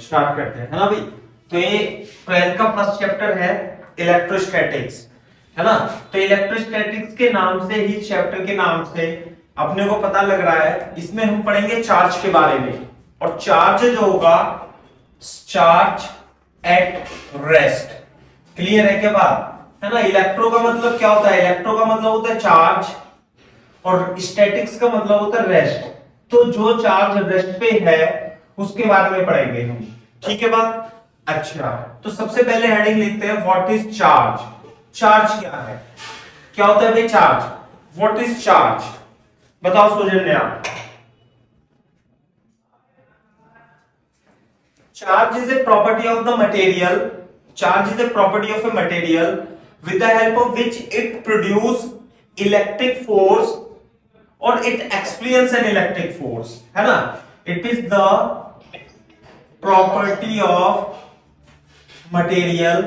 Start करते हैं, है ना भाई। तो ये 12th का फर्स्ट चैप्टर है इलेक्ट्रोस्टैटिक्स, है ना। तो इलेक्ट्रोस्टैटिक्स के नाम से ही, चैप्टर के नाम से अपने को पता लग रहा है, इसमें हम पढ़ेंगे चार्ज के बारे में। और चार्ज जो होगा, चार्ज एट रेस्ट। क्लियर है क्या बात, है ना। इलेक्ट्रो का मतलब क्या होता है, इलेक्ट्रो का मतलब होता है चार्ज, और स्टैटिक्स का मतलब होता है रेस्ट। तो जो चार्ज रेस्ट पे है उसके बारे में पढ़ेंगे हम, ठीक है बात। अच्छा, तो सबसे पहले हेडिंग लिखते हैं, व्हाट इज चार्ज। चार्ज क्या है, क्या होता है भाई चार्ज, व्हाट इज चार्ज, बताओ Saujanya. Charge is a property of the material. Charge is a property of a material with the help of which it produce electric force or it experience an electric force, है ना। It is the property of material,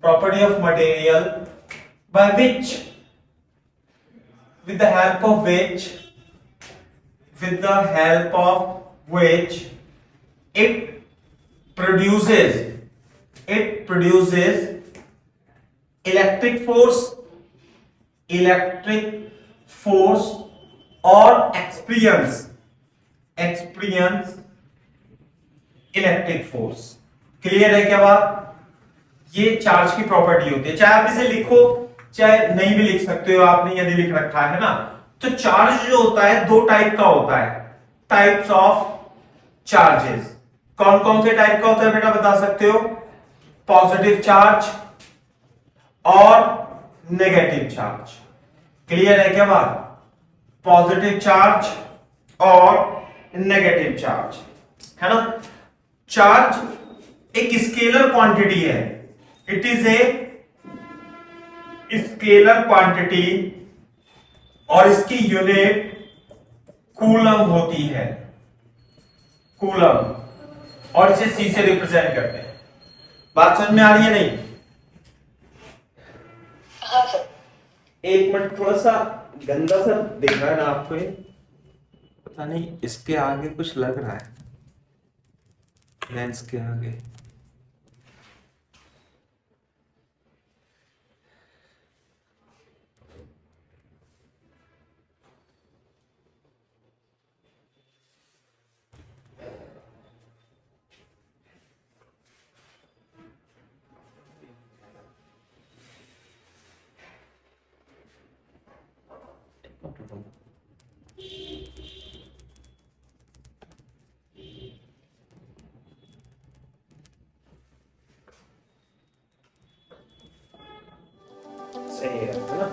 property of material by which, with the help of which, with the help of which it produces electric force or experience electric force. Clear है क्या बात, ये charge की property होती है। चाहे आप इसे लिखो चाहे नहीं भी लिख सकते हो, आपने यदि लिख रखा है ना। तो चार्ज जो होता है दो टाइप का होता है, टाइप्स ऑफ चार्जेस। कौन कौन से टाइप का होता है बेटा, बता सकते हो। पॉजिटिव चार्ज और नेगेटिव चार्ज। क्लियर है क्या बात, पॉजिटिव चार्ज और नेगेटिव चार्ज, है ना। चार्ज एक स्केलर क्वांटिटी है, it is a scalar quantity और इसकी यूनिट कूलम होती है, कूलम, और इसे सी से रिप्रेजेंट करते हैं। बात समझ में आ रही है नहीं। हाँ सर। एक मिनट, थोड़ा सा गंदा सा दिख रहा है ना आपको ये, पता नहीं इसके आगे कुछ लग रहा है, लेंस के आगे। सही है ना।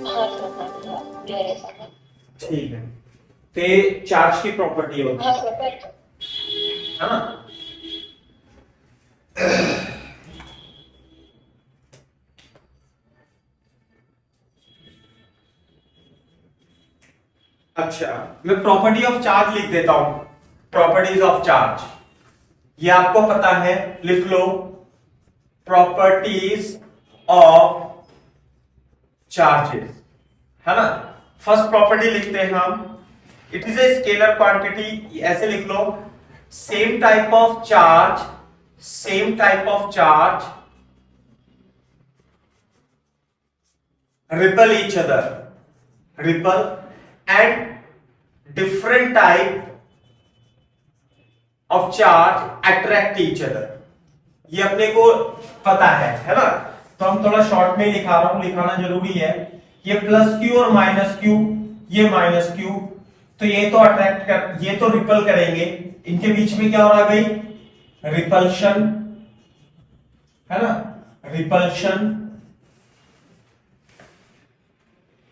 हाँ सर। ठीक है, तो ये चार्ज की प्रॉपर्टी होती हाँ सर। है ना। अच्छा, मैं प्रॉपर्टी ऑफ चार्ज लिख देता हूं, प्रॉपर्टीज ऑफ चार्ज, ये आपको पता है, लिख लो। प्रॉपर्टीज ऑफ चार्जेस, है ना। फर्स्ट प्रॉपर्टी लिखते हैं हम, it is a scalar quantity, ऐसे लिख लो। Same type of charge, same type of charge repel each other, repel and different type of charge attract each other, ये अपने को पता है ना। तो हम थोड़ा शॉर्ट में लिखा रहा हूं, लिखाना जरूरी है। ये प्लस क्यू और माइनस क्यू, ये माइनस क्यू, तो ये तो अट्रैक्ट कर, ये तो रिपल करेंगे। इनके बीच में क्या हो रहा है भाई, रिपल्शन, है ना, रिपल्शन,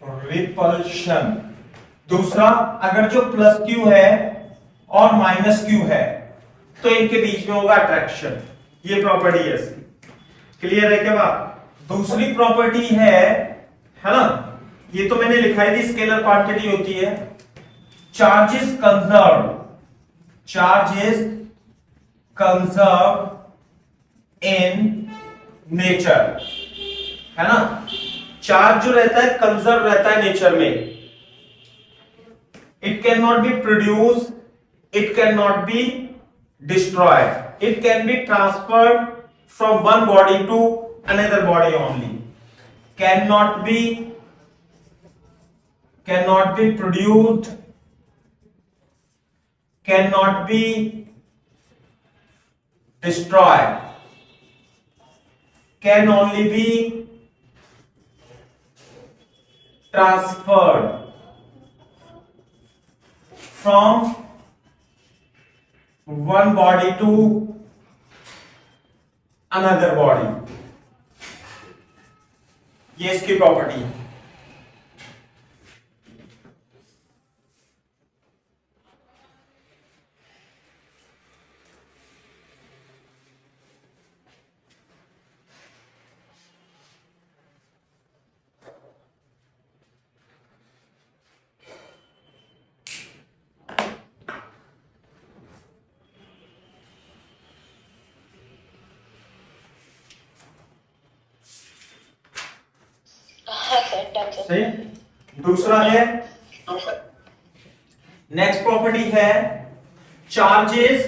रिपल्शन। दूसरा, अगर जो प्लस क्यू है और माइनस क्यू है तो इनके बीच में होगा अट्रैक्शन, ये प्रॉपर्टी है इसकी। क्लियर है क्या बात। दूसरी प्रॉपर्टी है ना, ये तो मैंने लिखा है, स्केलर क्वांटिटी होती है। Charge is conserve, charge is conserve in nature, है ना। चार्ज जो रहता है कंजर्व रहता है नेचर में। It can not be produce it cannot be destroyed, it can be transferred from one body to another body only, cannot be produced, cannot be destroyed, can only be transferred from one body to another body। ये इसकी property है। हाँ sir, done sir. सही। दूसरा है, next property है charges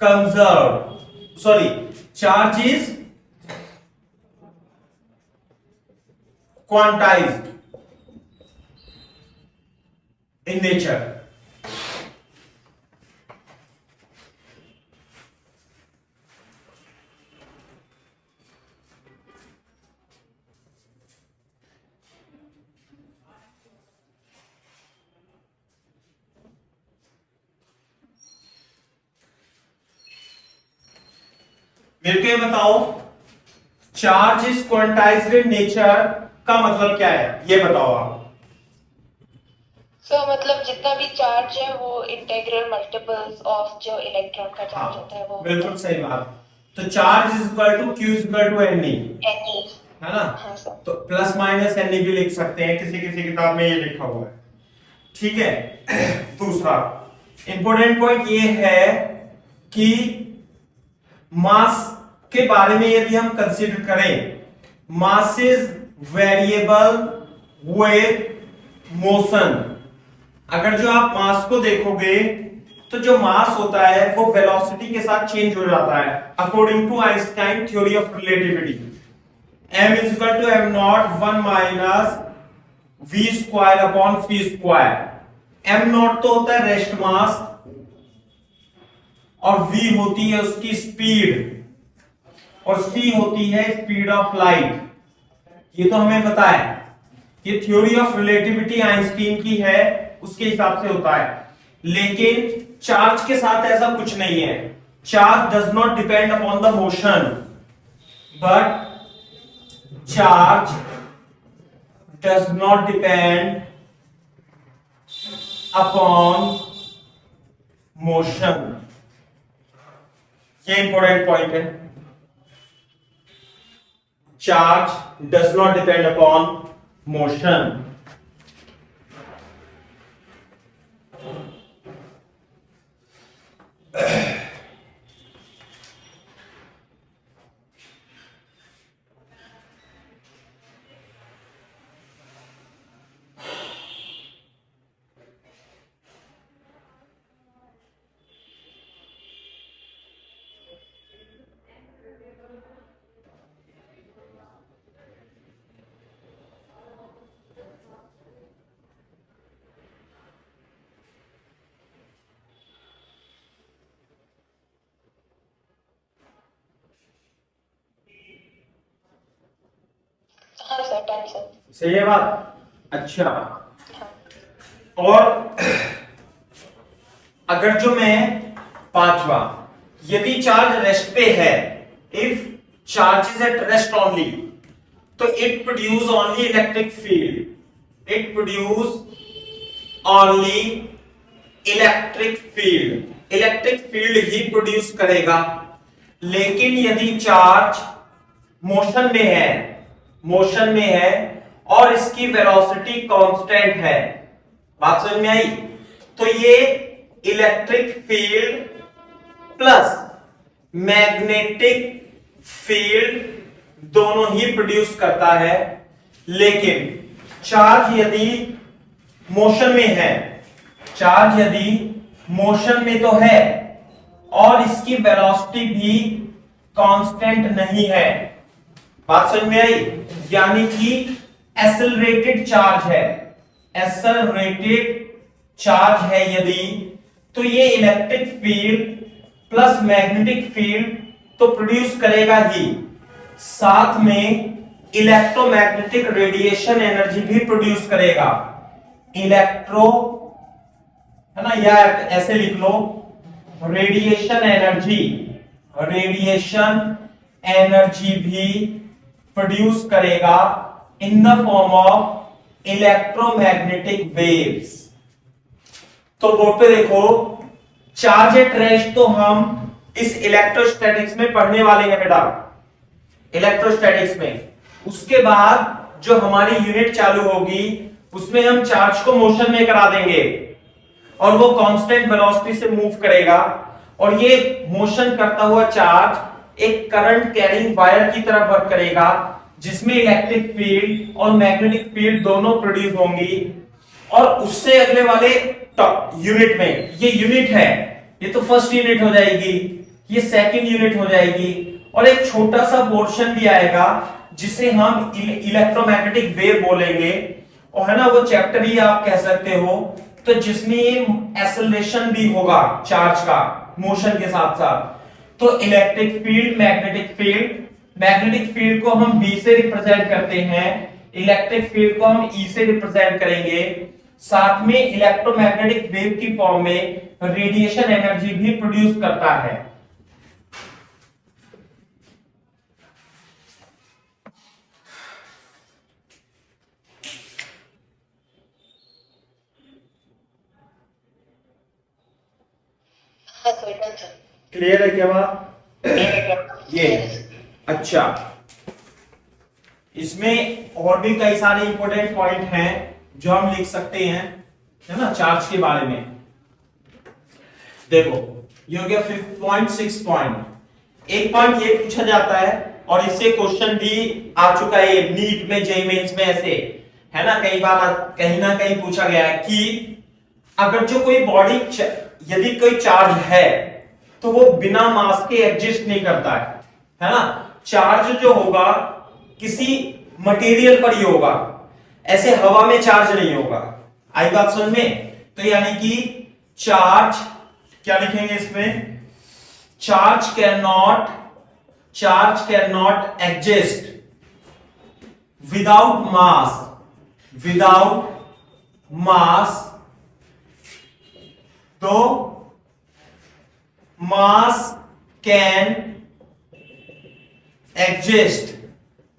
conserve, sorry, charges quantized in nature. मेरे को ये बताओ, charge is quantized in nature का मतलब क्या है, ये बताओ आप। सर मतलब जितना भी चार्ज है वो इंटीग्रल मल्टीपल्स ऑफ जो इलेक्ट्रॉन का चार्ज होता है वो। बिल्कुल सही बात। तो charge is equal to Q is equal to N, है ना। हाँ सर। तो प्लस माइनस एन भी लिख सकते हैं, किसी किसी किताब में ये लिखा हुआ है, ठीक है। दूसरा इंपॉर्टेंट पॉइंट ये है कि मास के बारे में यदि हम कंसीडर करें, mass is variable with motion. अगर जो आप मास को देखोगे तो जो मास होता है वो वेलोसिटी के साथ चेंज हो जाता है, according to Einstein theory of relativity. m is equal to m nought 1 minus v square upon v square. m nought तो होता है रेस्ट मास और v होती है उसकी स्पीड और c होती है स्पीड ऑफ लाइट। ये तो हमें पता है, ये थ्योरी ऑफ रिलेटिविटी आइंस्टीन की है, उसके हिसाब से होता है। लेकिन चार्ज के साथ ऐसा कुछ नहीं है। Charge does not depend upon the motion, but charge does not depend upon motion. ये इंपॉर्टेंट पॉइंट है। Charge does not depend upon motion. हाँ सर, डन सर। सही है बात। अच्छा, और अगर जो मैं पांचवा, यदि चार्ज रेस्ट पे है, if charge is at rest only, तो it produce only electric field, it produce only electric field, electric field ही प्रोड्यूस करेगा। लेकिन यदि चार्ज मोशन में है और इसकी वेलोसिटी कांस्टेंट है, बात समझ में आई, तो ये electric field plus magnetic field दोनों ही प्रोड्यूस करता है। लेकिन चार्ज यदि मोशन में है, चार्ज यदि मोशन में तो है और इसकी वेलोसिटी भी कांस्टेंट नहीं है, बात समझ में आई? यानी कि एक्सेलरेटेड चार्ज है, एक्सेलरेटेड चार्ज है यदि, तो ये electric field plus magnetic field तो प्रोड्यूस करेगा ही, साथ में इलेक्ट्रोमैग्नेटिक रेडिएशन एनर्जी भी प्रोड्यूस करेगा। इलेक्ट्रो, है ना, या ऐसे लिख लो, रेडिएशन एनर्जी, रेडिएशन एनर्जी भी प्रोड्यूस करेगा in the form of electromagnetic waves. तो बोर्ड पे देखो, चार्ज एट रेस्ट तो हम इस इलेक्ट्रोस्टैटिक्स में पढ़ने वाले हैं बेटा, इलेक्ट्रोस्टैटिक्स में। उसके बाद जो हमारी यूनिट चालू होगी उसमें हम चार्ज को मोशन में करा देंगे और वो कांस्टेंट वेलोसिटी से मूव करेगा, और ये मोशन करता हुआ चार्ज एक करंट कैरिंग वायर की तरह वर्क करेगा, जिसमें इलेक्ट्रिक फील्ड और मैग्नेटिक फील्ड दोनों प्रोड्यूस होंगी। और उससे अगले वाले यूनिट में, ये यूनिट है, ये तो फर्स्ट यूनिट हो जाएगी, ये सेकंड यूनिट हो जाएगी, और एक छोटा सा पोर्शन भी आएगा जिसे हम इलेक्ट्रोमैग्नेटिक वेव बोलेंगे, और है ना वो चैप्टर ही आप कह सकते हो, तो जिसमें एक्सेलरेशन भी होगा चार्ज का मोशन के साथ साथ। तो electric field, magnetic field, magnetic field को हम B से रिप्रेजेंट करते हैं, इलेक्ट्रिक फील्ड को हम E से रिप्रेजेंट करेंगे, साथ में इलेक्ट्रोमैग्नेटिक वेव की फॉर्म में रेडिएशन एनर्जी भी प्रोड्यूस करता है। क्लियर है क्या बात? ये अच्छा, इसमें और भी कई सारे इंपॉर्टेंट पॉइंट हैं जो हम लिख सकते हैं, है ना, चार्ज के बारे में। देखो ये हो गया 5th पॉइंट। 6th पॉइंट, एक पॉइंट ये पूछा जाता है और इससे क्वेश्चन भी आ चुका है नीट में, जेईई मेंस में, ऐसे है ना, कई बार कहीं ना कहीं पूछा गया है कि अगर जो कोई बॉडी, यदि कोई चार्ज है तो वो बिना मास के एग्जिस्ट नहीं करता है ना। चार्ज जो होगा किसी मटेरियल पर ही होगा, ऐसे हवा में चार्ज नहीं होगा। आई बात समझ में? तो यानी कि चार्ज, क्या लिखेंगे इसमें, charge can not exist without mass, without mass, तो mass can exist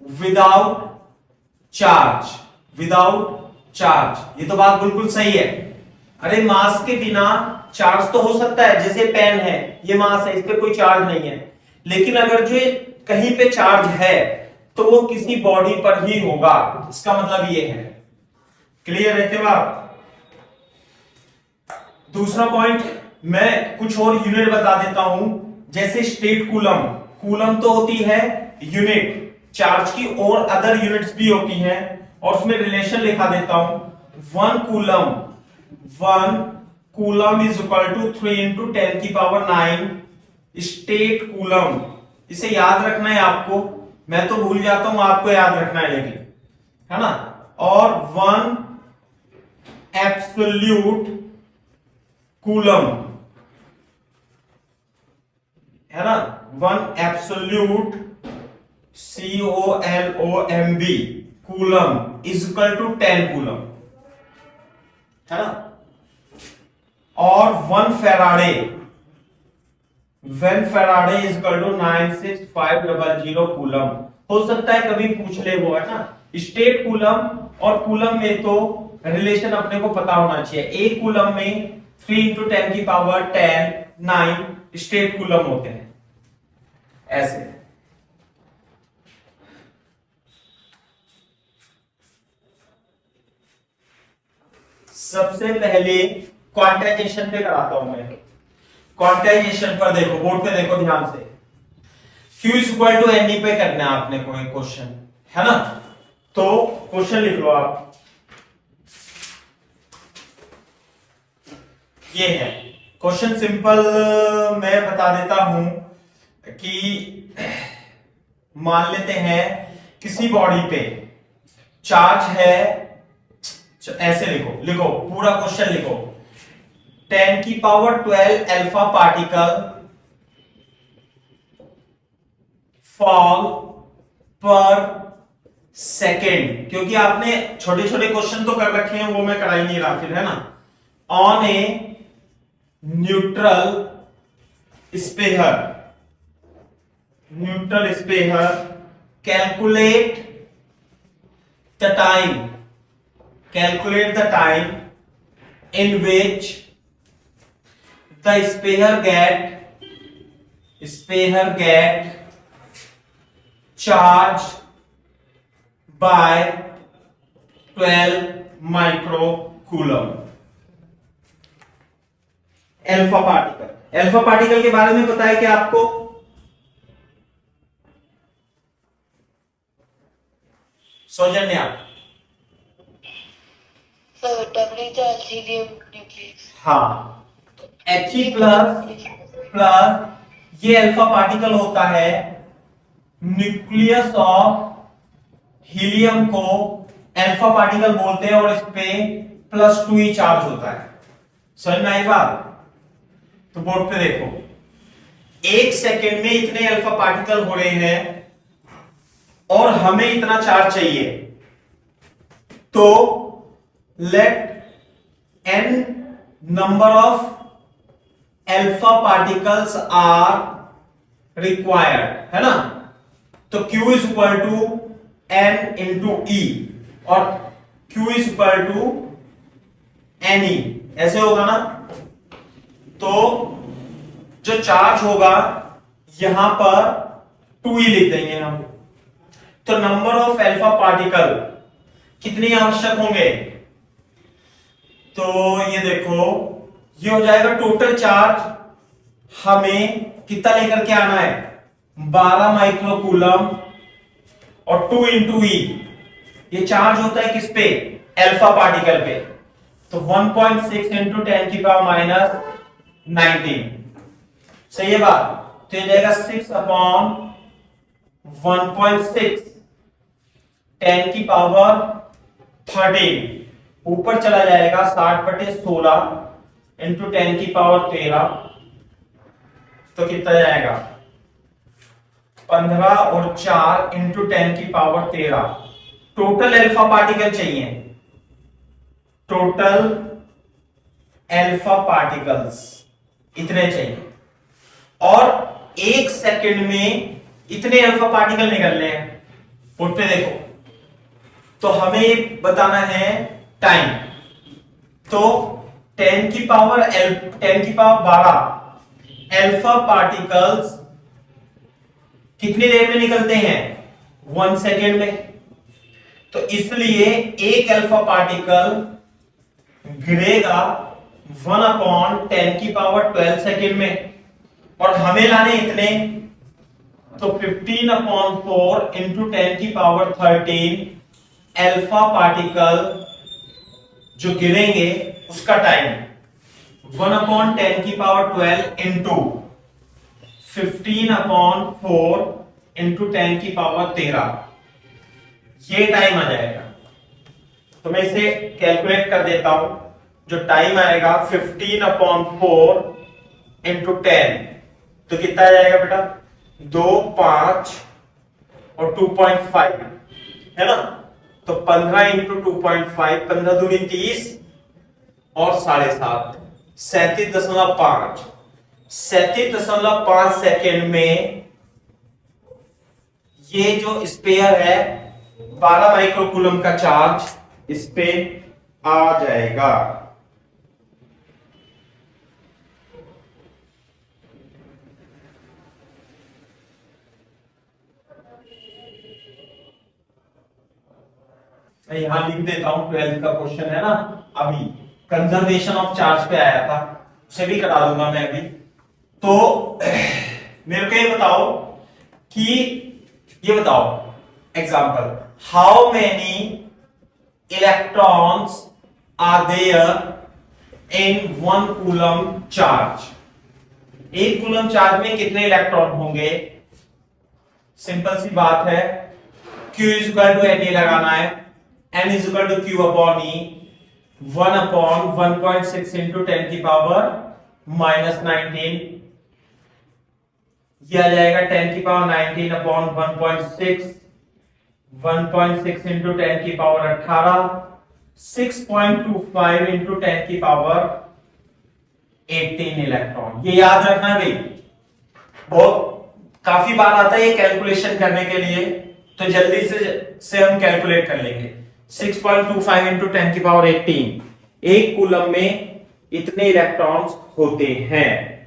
without charge, without charge. ये तो बात बिल्कुल सही है। अरे मास के बिना चार्ज तो हो सकता है, जैसे पेन है, ये मास है, इस पे कोई चार्ज नहीं है, लेकिन अगर जो कहीं पे चार्ज है तो वो किसी बॉडी पर ही होगा, इसका मतलब ये है। क्लियर है क्या बात? दूसरा पॉइंट, मैं कुछ और यूनिट बता देता हूं, जैसे स्टेट कूलम। कूलम तो होती है यूनिट चार्ज की, और अदर यूनिट्स भी होती हैं, और उसमें रिलेशन लिखा देता हूं। 1 coulomb is equal to 3 into 10 की पावर 9 स्टेट कूलम। इसे याद रखना है आपको, मैं तो भूल जाता हूं, आपको याद रखना है लेकिन, है ना। और 1 एब्सोल्यूट कूलम, है ना, 1 absolute COLOMB coulomb is equal to 10 coulomb, है ना। और 1 Faraday is equal to 96500 coulomb. हो सकता है कभी पूछ ले वो, है ना। स्टेट कूलम और कूलम में तो रिलेशन अपने को पता होना चाहिए। एक कूलम में 3 into 10 की पावर 10 9 स्टेट कूलम होते हैं, ऐसे। सबसे पहले क्वांटाइजेशन पे कराता हूं मैं। क्वांटाइजेशन पर देखो, बोर्ड पे देखो ध्यान से। Q is equal to ND पे करना है आपने को एक क्वेश्चन, है ना। तो क्वेश्चन लिख लो आप। ये है क्वेश्चन सिंपल। मैं बता देता हूं कि मान लेते हैं किसी बॉडी पे चार्ज है, ऐसे लिखो लिखो पूरा क्वेश्चन लिखो, 10 की पावर 12 अल्फा पार्टिकल फॉल पर सेकेंड, क्योंकि आपने छोटे छोटे क्वेश्चन तो कर रखे हैं, वो मैं करा ही नहीं रहा फिर, है ना। On a neutral sphere, neutral sphere calculate the time, calculate the time in which the sphere get charged by 12 microcoulomb। Alpha particle, alpha particle के बारे में पता है क्या आपको? Saujanya. W is the helium nucleus. हाँ, He प्लस ये alpha particle होता है न्यूक्लियस ऑफ हीलियम को अल्फा पार्टिकल बोलते हैं, और इस पे +2 चार्ज होता है। समझ में आई बात? तो बोर्ड पे देखो, 1 सेकेंड में इतने अल्फा पार्टिकल हो रहे हैं और हमें इतना चार्ज चाहिए, तो let n number of alpha particles are required, है ना। तो Q is equal to n into E और Q is equal to Ne, ऐसे होगा ना। तो जो चार्ज होगा यहां पर 2E लिख देंगे हम। तो नंबर ऑफ अल्फा पार्टिकल कितनी आवश्यक होंगे? तो ये देखो, ये हो जाएगा टोटल चार्ज, हमें कितना लेकर के आना है? 12 माइक्रोकूलम और 2 इंटू ई, ये चार्ज होता है किस पे? अल्फा पार्टिकल पे। तो 1.6 इंटू 10 की पावर माइनस 19, सही है बात? तो ये जाएगा 6 अपॉन 1.6 10 की पावर 13, ऊपर चला जाएगा 60/16 इंटू 10 की पावर 13, तो कितना जाएगा? 15 और 4 इंटू 10 की पावर 13। टोटल अल्फा पार्टिकल चाहिए, टोटल अल्फा पार्टिकल्स इतने चाहिए, और 1 सेकंड में इतने अल्फा पार्टिकल निकलने हैं। बोर्ड पे देखो, तो हमें बताना है टाइम। तो 10 की पावर 12 अल्फा पार्टिकल्स कितनी देर में निकलते हैं? 1 सेकेंड में। तो इसलिए एक अल्फा पार्टिकल गिरेगा 1/10 की पावर 12 सेकेंड में, और हमें लाने इतने, तो 15/4 इंटू 10 की पावर 13 अल्फा पार्टिकल जो गिरेंगे उसका टाइम 1/10 की पावर 12 इंटू 15/4 इंटू 10 की पावर 13, ये टाइम आ जाएगा। तो मैं इसे कैलकुलेट कर देता हूं। जो टाइम आएगा 15/4 इंटू 10, तो कितना आ जाएगा बेटा? 2, 5 और 2.5, है ना। तो 15 इंटू 2.5, 15 दूनी 30 और 7.5, 37.5, 37.5 सेकेंड में ये जो स्पेयर है 12 माइक्रोकूलम का चार्ज इस पे आ जाएगा। मैं यहां लिख देता हूं, 12th का क्वेश्चन है ना, अभी कंजर्वेशन ऑफ चार्ज पे आया था, उसे भी करा दूंगा मैं अभी। तो मेरे को ये बताओ कि ये बताओ example, how many electrons are there in 1 coulomb charge. 1 coulomb charge में कितने इलेक्ट्रॉन होंगे? सिंपल सी बात है, Q is equal to N लगाना है, N is equal to Q upon E, 1 upon 1.6 into 10 की पावर -19, ये आ जाएगा 10 की पावर 19 अपॉन 1.6, 1.6 इंटू 10 की पावर 18, 6.25 इंटू 10 की पावर 18 इलेक्ट्रॉन। ये याद रखना है भाई, बहुत काफी बार आता है ये कैलकुलेशन करने के लिए, तो जल्दी से हम कैलकुलेट कर लेंगे। 6.25 इंटू 10 की पावर 18, 1 कूलम में इतने इलेक्ट्रॉन्स होते हैं।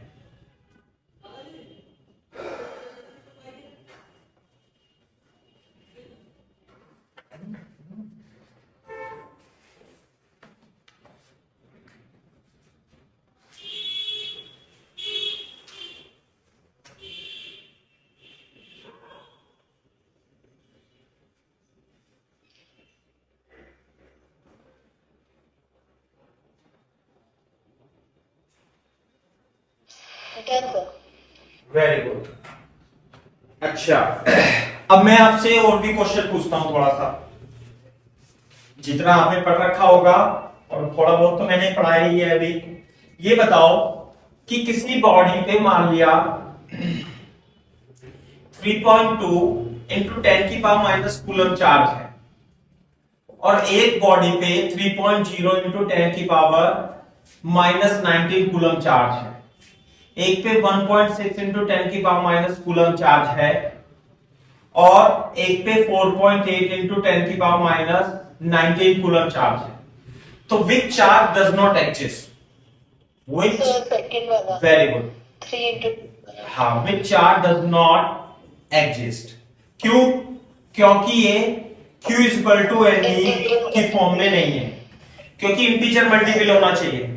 Very good. अच्छा, अब मैं आपसे और भी क्वेश्चन पूछता हूं थोड़ा सा, जितना आपने पढ़ रखा होगा और थोड़ा बहुत तो मैंने पढ़ाया ही है अभी। ये बताओ कि किसी बॉडी पे मान लिया 3.2 इंटू 10 की पावर माइनस कूलम चार्ज है, और एक बॉडी पे 3.0 इंटू 10 की पावर -19 कूलम चार्ज है। एक पे 1.6 इंटू 10 की पावर माइनस कूलम चार्ज है, और एक पे 4.8 इंटू 10 की पावर माइनस 19 कूलम चार्ज है। तो which charge does not exist? Which, second वाला, वेरी गुड, 3 इंटू, हाँ, which charge does not exist? क्यों? क्योंकि ये Q is equal to N की फॉर्म में नहीं है, क्योंकि इंटीजर मल्टीपल होना चाहिए।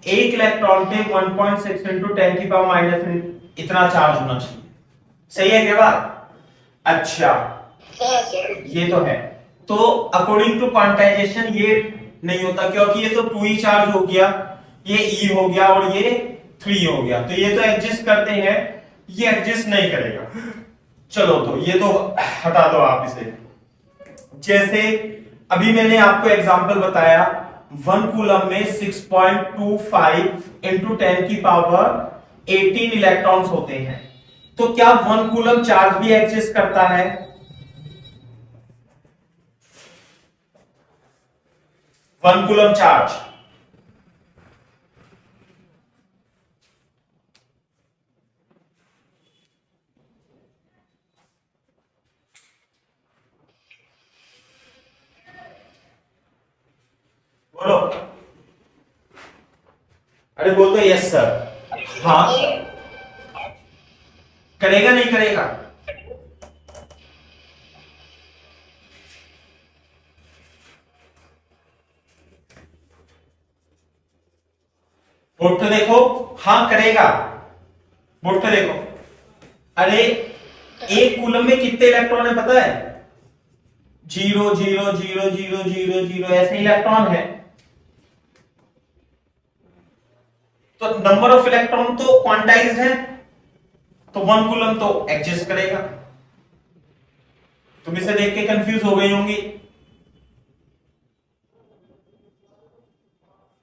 एक इलेक्ट्रॉन पे 1.6 इंटू 10 की पावर माइनस इतना चार्ज होना चाहिए। सही है क्या बात? अच्छा, ये तो है। तो अकॉर्डिंग टू क्वांटाइजेशन ये नहीं होता, क्योंकि ये तो 2e चार्ज हो गया, ये E हो गया और ये 3 हो गया, तो ये तो एडजस्ट करते हैं, ये एडजस्ट नहीं करेगा। चलो, तो ये तो हटा दो आप इसे। जैसे अभी मैंने आपको एग्जांपल बताया, 1 कूलम में 6.25 इंटू 10 की पावर 18 इलेक्ट्रॉन्स होते हैं। तो क्या 1 कूलम चार्ज भी एग्जिस्ट करता है? 1 कूलम चार्ज, बोलो। अरे बोल दो यस सर। हाँ, करेगा नहीं करेगा? बोर्ड तो देखो, हाँ करेगा, बोर्ड तो देखो। अरे एक कूलम में कितने इलेक्ट्रॉन है पता है? 0 0 0 0 0 0 ऐसे इलेक्ट्रॉन है। तो नंबर ऑफ इलेक्ट्रॉन तो क्वांटाइज्ड है, तो 1 कूलम तो एडजस्ट करेगा। तुम इसे देख के कंफ्यूज हो गई होंगी,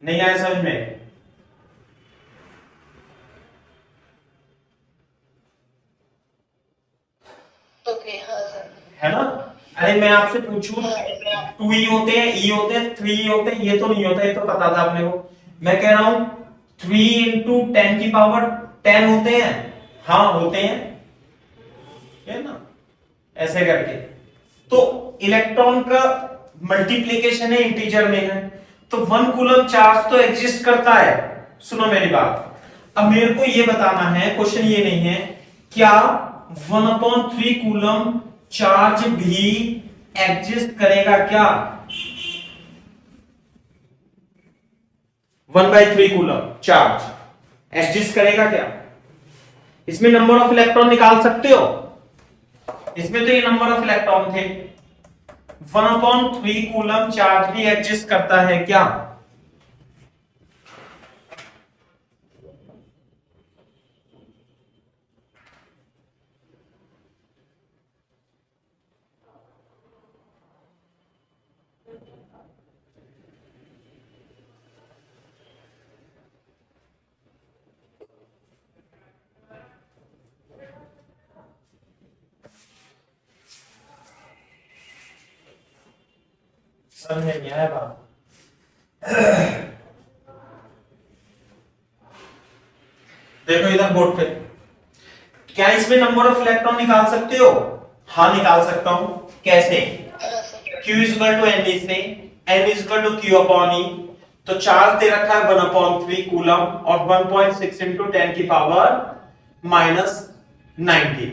नहीं आया समझ में? ओके, हाँ सर, है ना? अरे मैं आपसे पूछूं, 2e होते हैं, e होते हैं, 3e होते हैं, ये तो नहीं होता, ये तो पता था अपने को। मैं कह रहा हूं 3 इंटू 10 की पावर 10 होते हैं, हाँ होते हैं, है ना? ऐसे करके तो इलेक्ट्रॉन का मल्टीप्लीकेशन है, इंटीजर में है, तो 1 कूलम चार्ज तो एग्जिस्ट करता है। सुनो मेरी बात, अब मेरे को ये बताना है, क्वेश्चन ये नहीं है क्या 1/3 कूलम चार्ज भी एग्जिस्ट करेगा क्या? 1/3 कूलम चार्ज एग्जिस्ट करेगा क्या? इसमें नंबर ऑफ इलेक्ट्रॉन निकाल सकते हो, इसमें तो ये नंबर ऑफ इलेक्ट्रॉन थे। 1/3 कूलम चार्ज भी एग्जिस्ट करता है क्या? समझ में नहीं आया बात? देखो इधर बोर्ड पे, क्या इसमें नंबर ऑफ इलेक्ट्रॉन निकाल सकते हो? हाँ निकाल सकता हूं। कैसे? Q is equal to n से n is equal to Q upon E। तो चार्ज दे रखा है 1/3 कूलम और 1.6 into 10 की पावर -19,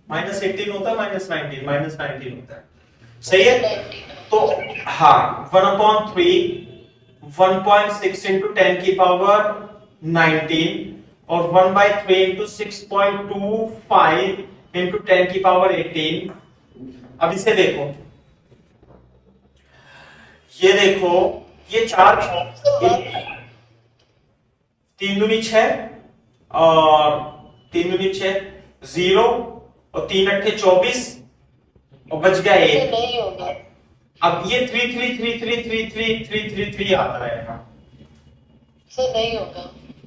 -18 होता है, -19 होता है, सही है? तो हाँ 1/3 1.6 into 10 की पावर 19 और 1/3 into 6.25 into 10 की पावर 18। अब इसे देखो, ये देखो, ये चार्ज 3 दूनी 6 और 3 दूनी 6 0 और 3 अट्ठे 24 और बच गया 1। नहीं होगा। अब ये 3 3 3 3 3 3 3 3 3 आता रहेगा, सर नहीं होगा।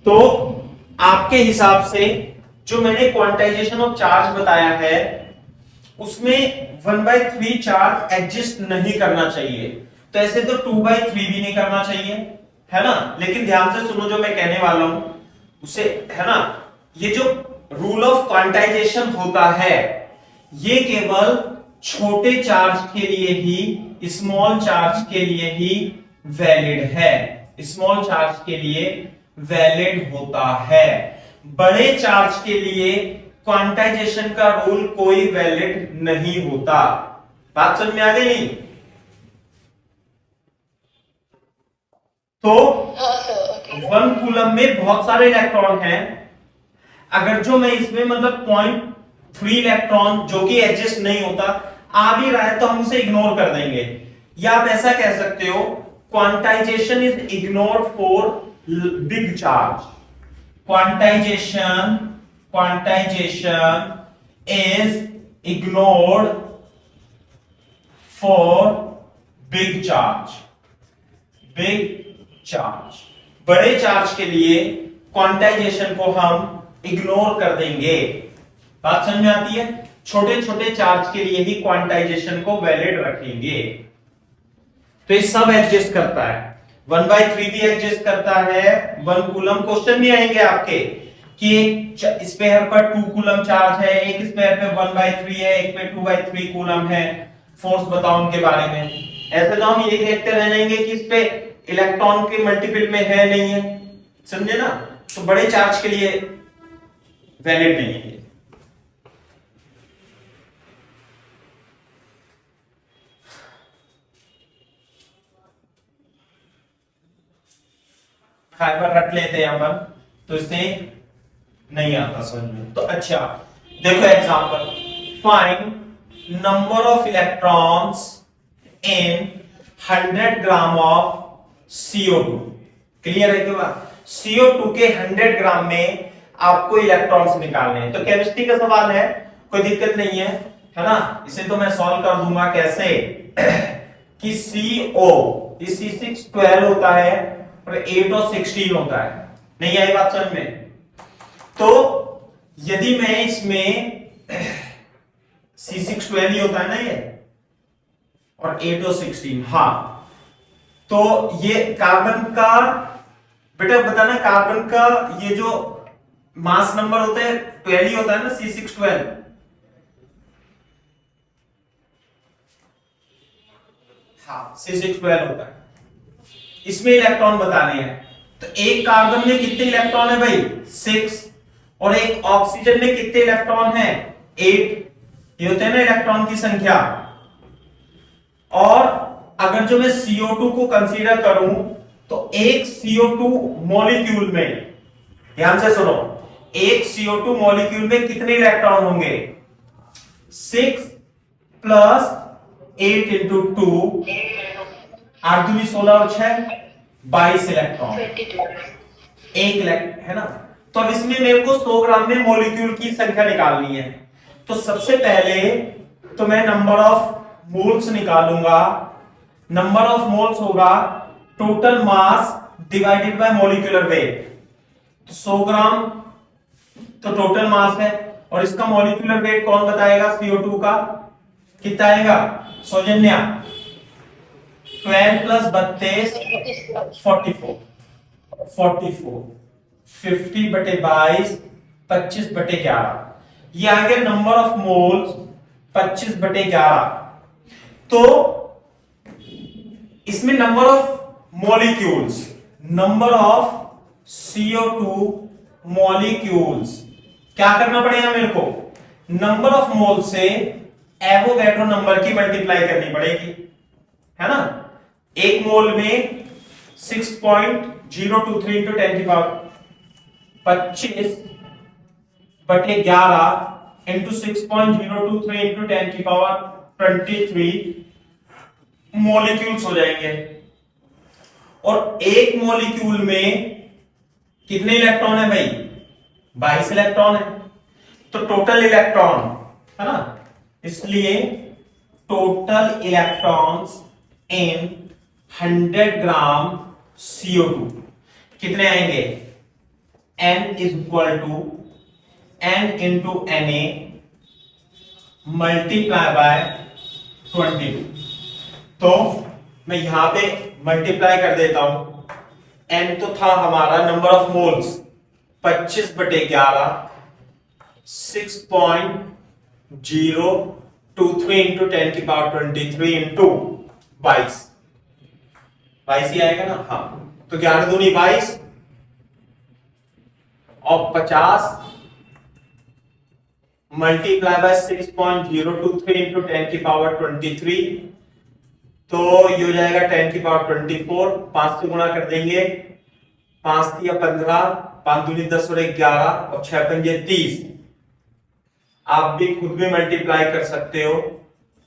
तो आपके हिसाब से जो मैंने क्वांटाइजेशन ऑफ चार्ज बताया है उसमें 1/3 चार्ज एडजस्ट नहीं करना चाहिए, तो ऐसे तो 2/3 भी नहीं करना चाहिए, है ना? लेकिन ध्यान से सुनो जो मैं कहने वाला हूं उसे, है ना? ये जो रूल ऑफ क्वांटाइजेशन होता है ये केवल छोटे चार्ज के लिए ही, स्मॉल चार्ज के लिए ही वैलिड है, स्मॉल चार्ज के लिए वैलिड होता है। बड़े चार्ज के लिए क्वांटाइजेशन का रूल कोई वैलिड नहीं होता। बात समझ में आ गई नहीं? तो हाँ सर, ओके। 1 कूलम में बहुत सारे इलेक्ट्रॉन हैं, अगर जो मैं इसमें मतलब 0.3 इलेक्ट्रॉन जो कि एडजस्ट नहीं होता आ भी रहा है तो हम उसे इग्नोर कर देंगे, या आप ऐसा कह सकते हो quantization is ignored for big charge. Quantization is ignored for big charge. बड़े चार्ज के लिए क्वांटाइजेशन को हम इग्नोर कर देंगे। बात समझ में आती है? छोटे छोटे चार्ज के लिए ही क्वांटाइजेशन को वैलिड रखेंगे। तो ये सब एडजस्ट करता है, 1/3 भी एडजस्ट करता है। 1 कूलम, क्वेश्चन भी आएंगे आपके कि एक स्फीयर पर 2 कूलम चार्ज है, एक स्फीयर पे 1/3 है, एक पे 2/3 कूलम है, फोर्स बताओ उनके बारे में। ऐसे तो हम ये देखते रह जाएंगे कि इस पे इलेक्ट्रॉन के मल्टीपल में है नहीं है, समझे ना? तो बड़े चार्ज के लिए वैलिड नहीं है। फाइबर रख लेते हैं अपन, तो इससे नहीं आता समझ में। तो अच्छा देखो example, find number of electrons in 100 gram of CO2। Clear है क्या? CO2 के 100 ग्राम में आपको इलेक्ट्रॉन्स निकालने हैं। तो केमिस्ट्री का सवाल है, कोई दिक्कत नहीं है ना? इसे तो मैं सॉल्व कर दूंगा कैसे कि CO ये C612 होता है और 8 और 16 होता है। नहीं आई बात समझ में? तो यदि मैं इसमें C612 ही होता है ना ये, और 8 और 16, हाँ, तो ये कार्बन का, बेटा बताना, कार्बन का ये जो मास नंबर होता है 12 ही होता है ना, C612। हाँ C612 होता है। इसमें इलेक्ट्रॉन बताने हैं, तो एक कार्बन में कितने इलेक्ट्रॉन है भाई? 6, और एक ऑक्सीजन में कितने इलेक्ट्रॉन है? 8। ये होते हैं ना इलेक्ट्रॉन की संख्या। और अगर जो मैं CO2 को कंसीडर करूं तो एक CO2 मॉलिक्यूल में, ध्यान से सुनो, एक CO2 मॉलिक्यूल में कितने इलेक्ट्रॉन होंगे? 6 प्लस 8 इंटू 2, 8 दूनी 16 और 6 22 इलेक्ट्रॉन, 22। एक इलेक्ट्रॉन, है ना? तो अब इसमें मेरे को 100 ग्राम में मॉलिक्यूल की संख्या निकालनी है। तो सबसे पहले तो मैं नंबर ऑफ मोल्स निकालूंगा। नंबर ऑफ मोल्स होगा total mass divided by molecular weight. तो 100 ग्राम तो टोटल मास है, और इसका मॉलिक्यूलर वेट कौन बताएगा? CO2 का कितना आएगा? सौजन्या 12 प्लस 32 44 44 50 बटे 22 25 बटे 11 ये आ गया नंबर ऑफ मोल्स 25 बटे 11। तो इसमें number of molecules number of CO2 molecules क्या करना पड़ेगा मेरे को नंबर ऑफ मोल से एवोगैड्रो नंबर की मल्टीप्लाई करनी पड़ेगी है ना। एक मोल में 6.023 इंटू 10 की पावर 25 बटे 11 इंटू 6.023 इंटू 10 की पावर 23 मॉलिक्यूल्स हो जाएंगे। और एक मॉलिक्यूल में कितने इलेक्ट्रॉन है भाई 22 इलेक्ट्रॉन है तो टोटल इलेक्ट्रॉन है ना इसलिए total electrons in 100 gram CO2 कितने आएंगे N is equal to N into Na multiply by 22। तो मैं यहां पे मल्टीप्लाई कर देता हूं N तो था हमारा नंबर ऑफ मोल्स 25 बटे 11 6.023 इंटू 10 की पावर 23 इंटू 22 22 ही आएगा ना। हाँ तो 11 दूनी 22 और 50 मल्टीप्लाई बाय 6.023 इंटू 10 की पावर 23 तो ये हो जाएगा 10 की पावर 24 5 से गुणा कर देंगे 5 या 15 5 दूनी 10 और 11 और 6 पंजे 30 आप भी खुद भी मल्टीप्लाई कर सकते हो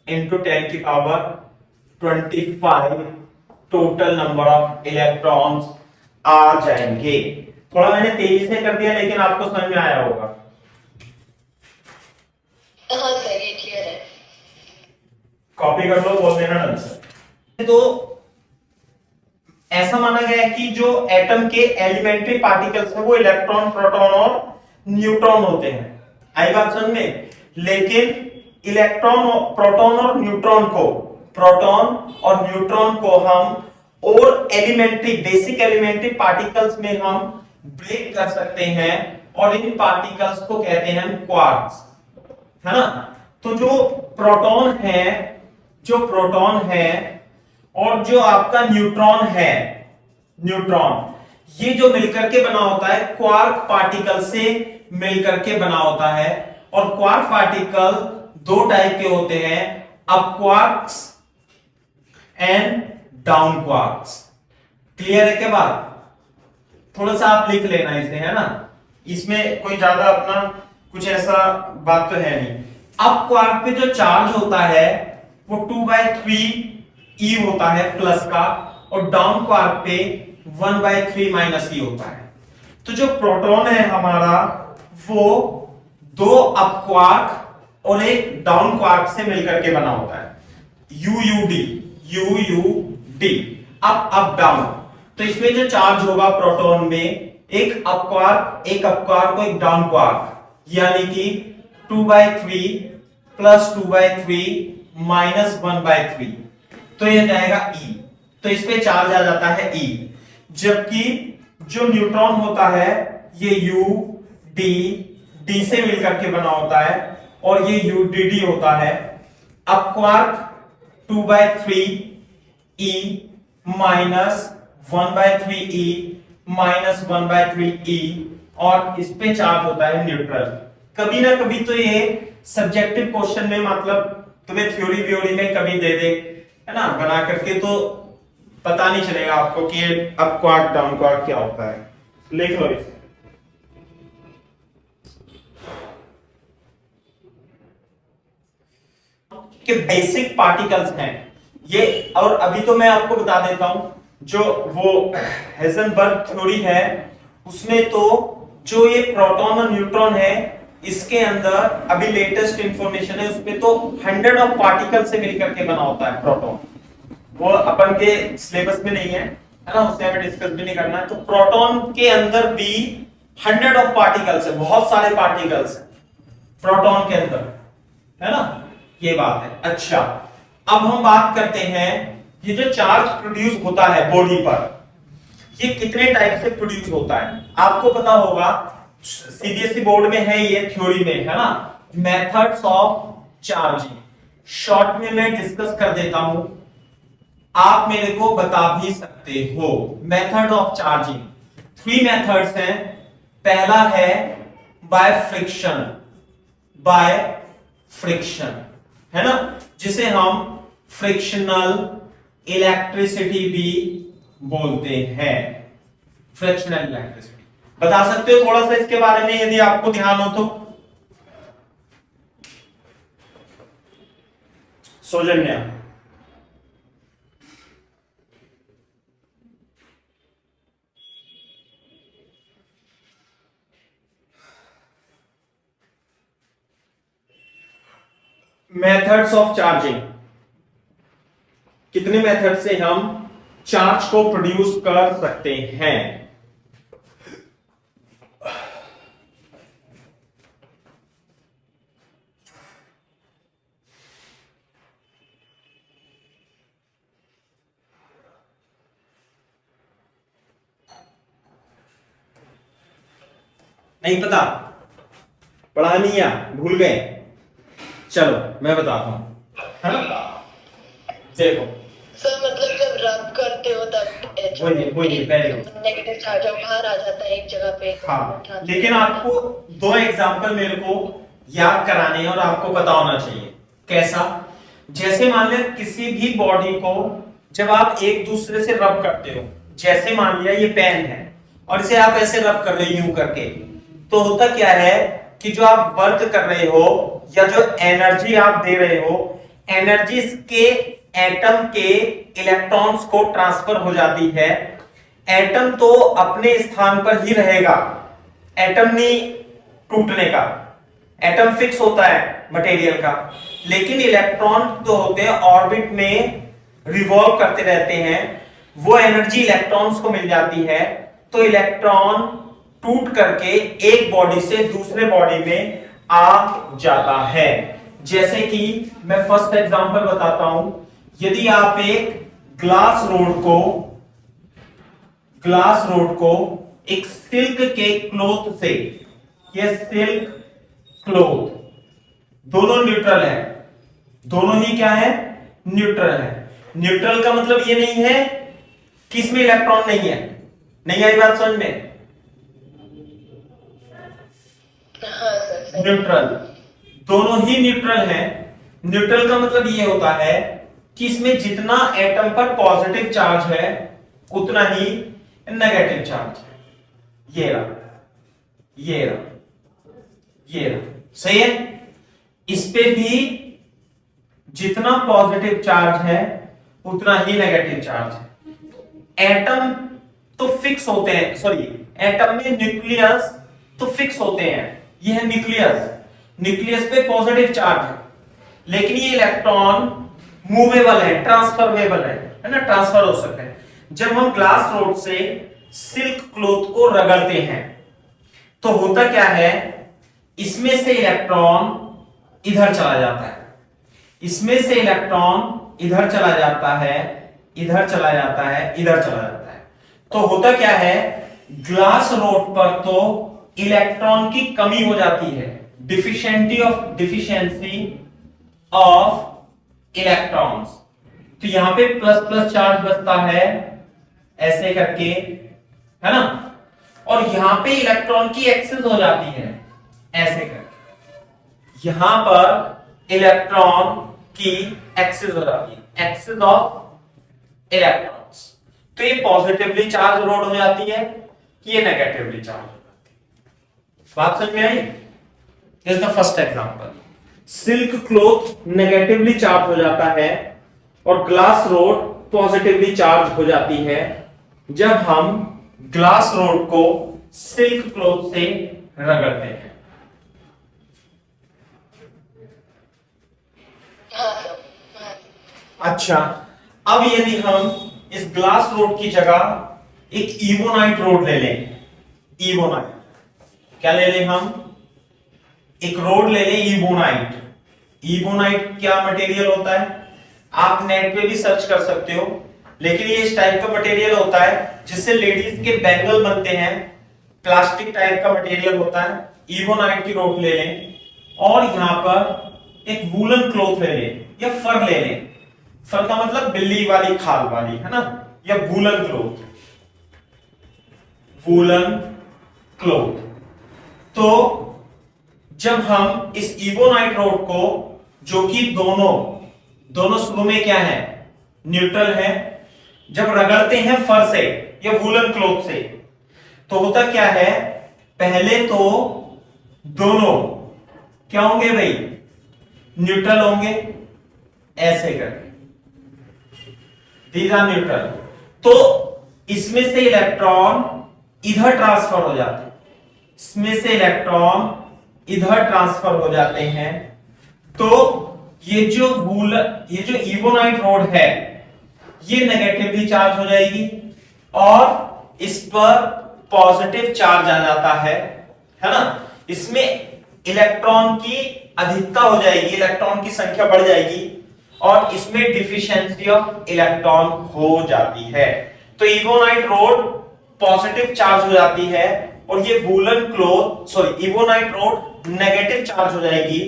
इंटू 10 की power 25 total number of electrons आ जाएंगे। थोड़ा मैंने तेजी से कर दिया लेकिन आपको समझ में आया होगा। हाँ सर ये क्लियर है। कॉपी कर लो बोल देना ढंग से। तो ऐसा माना गया है कि जो एटम के एलिमेंट्री पार्टिकल्स है वो इलेक्ट्रॉन प्रोटॉन और न्यूट्रॉन होते हैं। आई बात समझ में। लेकिन इलेक्ट्रॉन प्रोटॉन और न्यूट्रॉन को हम और एलिमेंट्री बेसिक एलिमेंट्री पार्टिकल्स में हम ब्रेक कर सकते हैं और इन पार्टिकल्स को कहते हैं क्वार्क्स है ना। तो जो प्रोटॉन है और जो आपका न्यूट्रॉन है ये जो मिलकर के बना होता है क्वार्क पार्टिकल से मिलकर के बना होता है। और क्वार्क पार्टिकल दो टाइप के होते हैं up quarks and down quarks. Clear है क्या बात। थोड़ा सा आप लिख लेना इसे है ना इसमें कोई ज्यादा अपना कुछ ऐसा बात तो है नहीं। अप क्वार्क पे जो चार्ज होता है वो 2/3 E होता है प्लस का और डाउन क्वार्क पे 1/3 माइनस E होता है। तो जो प्रोटॉन है हमारा वो दो अप क्वार्क और एक डाउन क्वार्क से मिलकर के बना होता है UUD अप डाउन। तो इसमें जो चार्ज होगा प्रोटॉन में एक अप क्वार्क और एक डाउन क्वार्क यानी कि 2/3 प्लस 2/3 माइनस 1/3 तो ये जाएगा E। तो इस पे चार्ज आ जाता है E। जबकि जो न्यूट्रॉन होता है ये D से मिलकर के बना होता है और ये UDD होता है। Up quark 2/3 E minus 1/3 E minus 1/3 E और इस पे चार्ज होता है न्यूट्रल। कभी ना कभी तो ये सब्जेक्टिव क्वेश्चन में मतलब तुम्हें थ्योरी में कभी दे दे है ना बना करके तो पता नहीं चलेगा आपको कि अप क्वार्क डाउन क्वार्क क्या होता है। लिख लो इसे। कि बेसिक पार्टिकल्स हैं ये। और अभी तो मैं आपको बता देता हूं जो वो हेजनबर्ग थ्योरी है उसमें तो जो ये प्रोटॉन और न्यूट्रॉन है इसके अंदर अभी लेटेस्ट इंफॉर्मेशन है उसमें तो 100 ऑफ पार्टिकल से मिलकर के बना होता है प्रोटॉन। वो अपन के सिलेबस में नहीं है ना उससे हमें डिस्कस भी नहीं करना है। तो प्रोटॉन के अंदर भी 100 ऑफ पार्टिकल्स है बहुत सारे पार्टिकल्स प्रोटॉन के अंदर है ना ये बात है। अच्छा अब हम बात करते हैं ये जो चार्ज प्रोड्यूस होता है बॉडी पर, ये कितने टाइप से प्रोड्यूस होता है आपको पता होगा, सीबीएसई बोर्ड में है, ये थ्योरी में है ना, मेथड्स ऑफ चार्जिंग। शॉर्ट में मैं डिस्कस कर देता हूं, आप मेरे को बता भी सकते हो। मेथड ऑफ चार्जिंग 3 मेथड्स हैं। पहला है बाय फ्रिक्शन, बाय फ्रिक्शन है ना, जिसे हम फ्रिक्शनल इलेक्ट्रिसिटी भी बोलते हैं। फ्रिक्शनल इलेक्ट्रिसिटी बता सकते हो थोड़ा सा इसके बारे में यदि आपको ध्यान हो तो? सौजन्या, मेथड्स ऑफ चार्जिंग, कितने मेथड से हम चार्ज को प्रोड्यूस कर सकते हैं? नहीं पता, पढ़ा नहीं या भूल गए? चलो मैं बताता हूं, है ना। देखो सर मतलब जब रब करते हो तब वही पहले नेगेटिव चार्ज बाहर आ जाता है एक जगह पे। हाँ, लेकिन आपको 2 एग्जांपल मेरे को याद कराने हैं और आपको पता होना चाहिए कैसा। जैसे मान लिया किसी भी बॉडी को जब आप एक दूसरे से रब करते हो, जैसे मान लिया ये पेन है और इसे आप ऐसे रब कर रहे हो यूं करके, तो होता क्या है कि जो आप वर्क कर रहे हो या जो एनर्जी आप दे रहे हो, एनर्जी के एटम के इलेक्ट्रॉन्स को ट्रांसफर हो जाती है। एटम तो अपने स्थान पर ही रहेगा, एटम नहीं टूटने का, एटम फिक्स होता है मटेरियल का, लेकिन इलेक्ट्रॉन तो होते हैं ऑर्बिट में रिवॉल्व करते रहते हैं, वो एनर्जी इलेक्ट्रॉन्स को मिल जाती है, तो इलेक्ट्रॉन टूट करके एक बॉडी से दूसरे बॉडी में आ जाता है। जैसे कि मैं फर्स्ट एग्जांपल बताता हूं, यदि आप एक ग्लास रोड को एक सिल्क के क्लॉथ से, ये सिल्क क्लॉथ दोनों न्यूट्रल है, दोनों ही क्या है? न्यूट्रल है। न्यूट्रल का मतलब ये नहीं है कि इसमें इलेक्ट्रॉन नहीं है। नहीं आई बात समझ में? हाँ सर, न्यूट्रल, दोनों ही न्यूट्रल है। न्यूट्रल का मतलब ये होता है कि इसमें जितना एटम पर पॉजिटिव चार्ज है उतना ही नेगेटिव चार्ज है। ये रहा, ये रहा, ये रहा, सही है। इस पे भी जितना पॉजिटिव चार्ज है उतना ही नेगेटिव चार्ज है। एटम तो फिक्स होते हैं, सॉरी एटम में न्यूक्लियस तो फिक्स होते हैं, ये है न्यूक्लियस, न्यूक्लियस पे पॉजिटिव चार्ज है, लेकिन ये इलेक्ट्रॉन मूवेबल है, ट्रांसफरेबल है ना, ट्रांसफर हो सकते हैं। जब हम ग्लास रोड से सिल्क क्लॉथ को रगड़ते हैं तो होता क्या है, इसमें से इलेक्ट्रॉन इधर चला जाता है, इसमें से इलेक्ट्रॉन इधर चला जाता है, इधर चला जाता है, इधर चला जाता है। तो होता क्या है, ग्लास रोड पर तो इलेक्ट्रॉन की कमी हो जाती है, डिफिशियंसी ऑफ इलेक्ट्रॉन्स। तो यहां पे प्लस प्लस चार्ज बचता है ऐसे करके, है ना, और यहां पे इलेक्ट्रॉन की एक्सेस हो जाती है ऐसे करके, यहां पर इलेक्ट्रॉन की एक्सेस हो जाती है, एक्सेस ऑफ इलेक्ट्रॉन्स। तो ये पॉजिटिवली चार्ज रोड हो जाती है, ये नेगेटिवली चार्ज हो जाती है। बात समझ में आई? This is the first example. Silk cloth negatively charge हो जाता है और ग्लास रोड पॉजिटिवली चार्ज हो जाती है जब हम ग्लास रोड को सिल्क क्लॉथ से रगड़ते हैं। अच्छा, अब यदि हम इस ग्लास रोड की जगह एक इबोनाइट रोड ले लें, इबोनाइट क्या ले लें हम? एक रोड ले लें इबोनाइट। इबोनाइट क्या मटेरियल होता है? आप नेट पे भी सर्च कर सकते हो, लेकिन ये इस टाइप का मटेरियल होता है जिससे लेडीज के बैंगल बनते हैं। प्लास्टिक टाइप का मटेरियल होता है। इबोनाइट की रोड ले लें और यहां पर एक वूलन क्लॉथ ले लें या फर ले लें। फर का मतलब बिल्ली वाली खाल वाली, है ना, या वूलन क्लॉथ, वूलन क्लॉथ। तो जब हम इस इबोनाइट रोड को, जो कि दोनों शुरू में क्या है, न्यूट्रल है, जब रगड़ते हैं फर से या वूलन क्लॉथ से, तो होता क्या है, पहले तो दोनों क्या होंगे भाई, न्यूट्रल होंगे, ऐसे करके, दीज आर न्यूट्रल। तो इसमें से इलेक्ट्रॉन इधर ट्रांसफर हो जाते हैं, इसमें से इलेक्ट्रॉन इधर ट्रांसफर हो जाते हैं। तो ये जो इबोनाइट रोड है, ये नेगेटिवली चार्ज हो जाएगी और इस पर पॉजिटिव चार्ज आ जाता है ना। इसमें इलेक्ट्रॉन की अधिकता हो जाएगी, इलेक्ट्रॉन की संख्या बढ़ जाएगी और इसमें डिफिशियंसी ऑफ इलेक्ट्रॉन हो जाती है। तो इबोनाइट रोड पॉजिटिव चार्ज हो जाती है और ये woollen cloth, ebonite rod negative charge हो जाएगी